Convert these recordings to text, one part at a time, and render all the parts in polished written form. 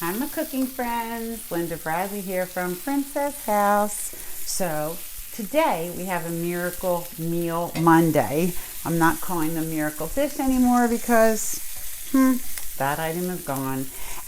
Hi, my cooking friends. Linda Bradley here from Princess House. So today we have a Miracle Meal Monday. I'm not calling them Miracle Dish anymore because that item is gone.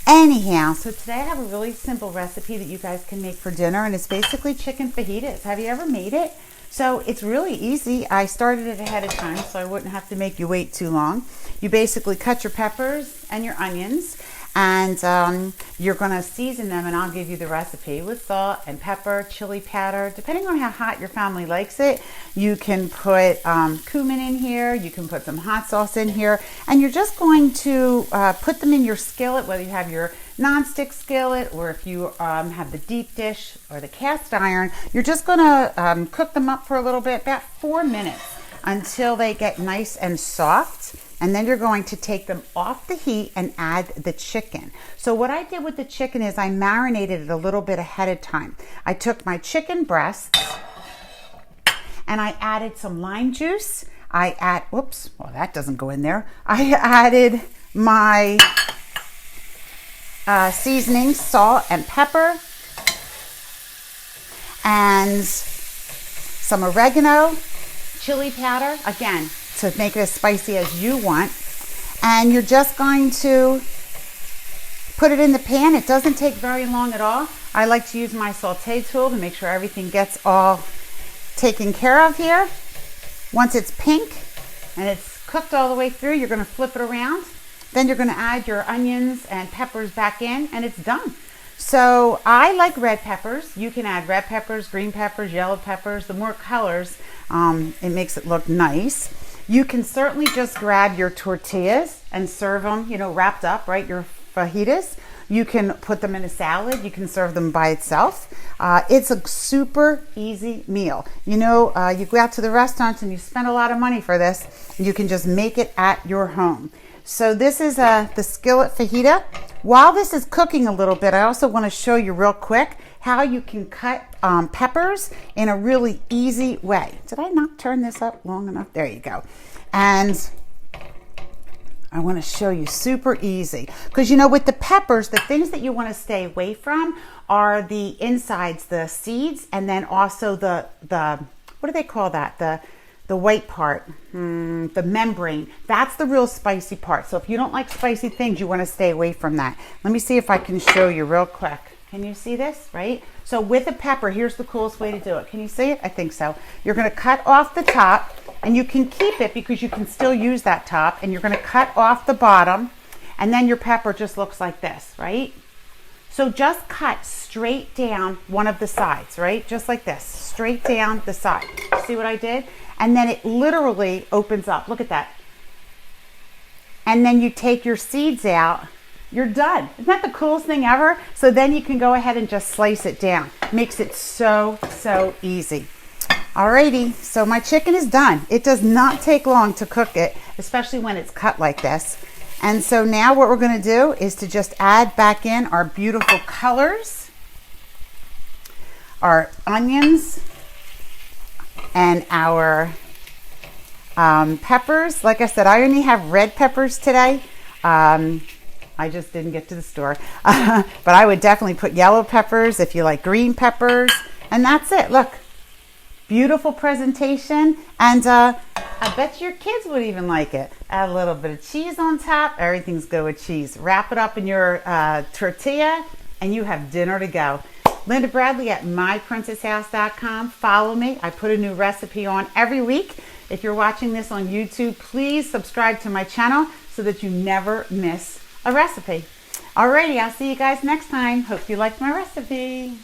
Anyhow, so today I have a really simple recipe that you guys can make for dinner, and it's basically chicken fajitas. Have you ever made it? So it's really easy. I started it ahead of time so I wouldn't have to make you wait too long. You basically cut your peppers and your onions, and you're going to season them, and I'll give you the recipe with salt and pepper, chili powder. Depending on how hot your family likes it, you can put cumin in here, you can put some hot sauce in here, and you're just going to put them in your skillet, whether you have your non-stick skillet or if you have the deep dish or the cast iron. You're just going to cook them up for a little bit, about 4 minutes, until they get nice and soft. And then you're going to take them off the heat and add the chicken. So what I did with the chicken is I marinated it a little bit ahead of time. I took my chicken breasts and I added some lime juice. That doesn't go in there. I added my seasoning, salt and pepper, and some oregano, chili powder, again, to make it as spicy as you want. And you're just going to put it in the pan. It doesn't take very long at all. I like to use my Sauté tool to make sure everything gets all taken care of here. Once it's pink and it's cooked all the way through, you're going to flip it around. Then you're going to add your onions and peppers back in, and it's done. So I like red peppers. You can add red peppers, green peppers, yellow peppers. The more colors, it makes it look nice. You can certainly just grab your tortillas and serve them, wrapped up, right? Your fajitas. You can put them in a salad. You can serve them by itself. It's a super easy meal. You go out to the restaurants and you spend a lot of money for this. You can just make it at your home. So this is the skillet fajita. While this is cooking a little bit, I also want to show you real quick how you can cut peppers in a really easy way. Did I not turn this up long enough? There you go. And I want to show you super easy. Because with the peppers, the things that you want to stay away from are the insides, the seeds, and then also the what do they call that? The white part, the membrane. That's the real spicy part. So if you don't like spicy things, you want to stay away from that. Let me see if I can show you real quick. Can you see this, right? So with a pepper, here's the coolest way to do it. Can you see it? I think so. You're going to cut off the top, and you can keep it because you can still use that top, and you're going to cut off the bottom, and then your pepper just looks like this, right? So just cut straight down one of the sides, right? Just like this, straight down the side. See what I did? And then it literally opens up. Look at that. And then you take your seeds out. You're done. Isn't that the coolest thing ever? So then you can go ahead and just slice it down. Makes it so easy. Alrighty, so my chicken is done. It does not take long to cook it, especially when it's cut like this. And so now what we're going to do is to just add back in our beautiful colors, our onions, and our peppers. Like I said, I only have red peppers today. I just didn't get to the store. But I would definitely put yellow peppers if you like green peppers. And that's it. Look. Beautiful presentation. And I bet your kids would even like it. Add a little bit of cheese on top. Everything's good with cheese. Wrap it up in your tortilla and you have dinner to go. Linda Bradley at myprincesshouse.com. Follow me. I put a new recipe on every week. If you're watching this on YouTube, please subscribe to my channel so that you never miss a recipe. Alrighty, I'll see you guys next time. Hope you liked my recipe.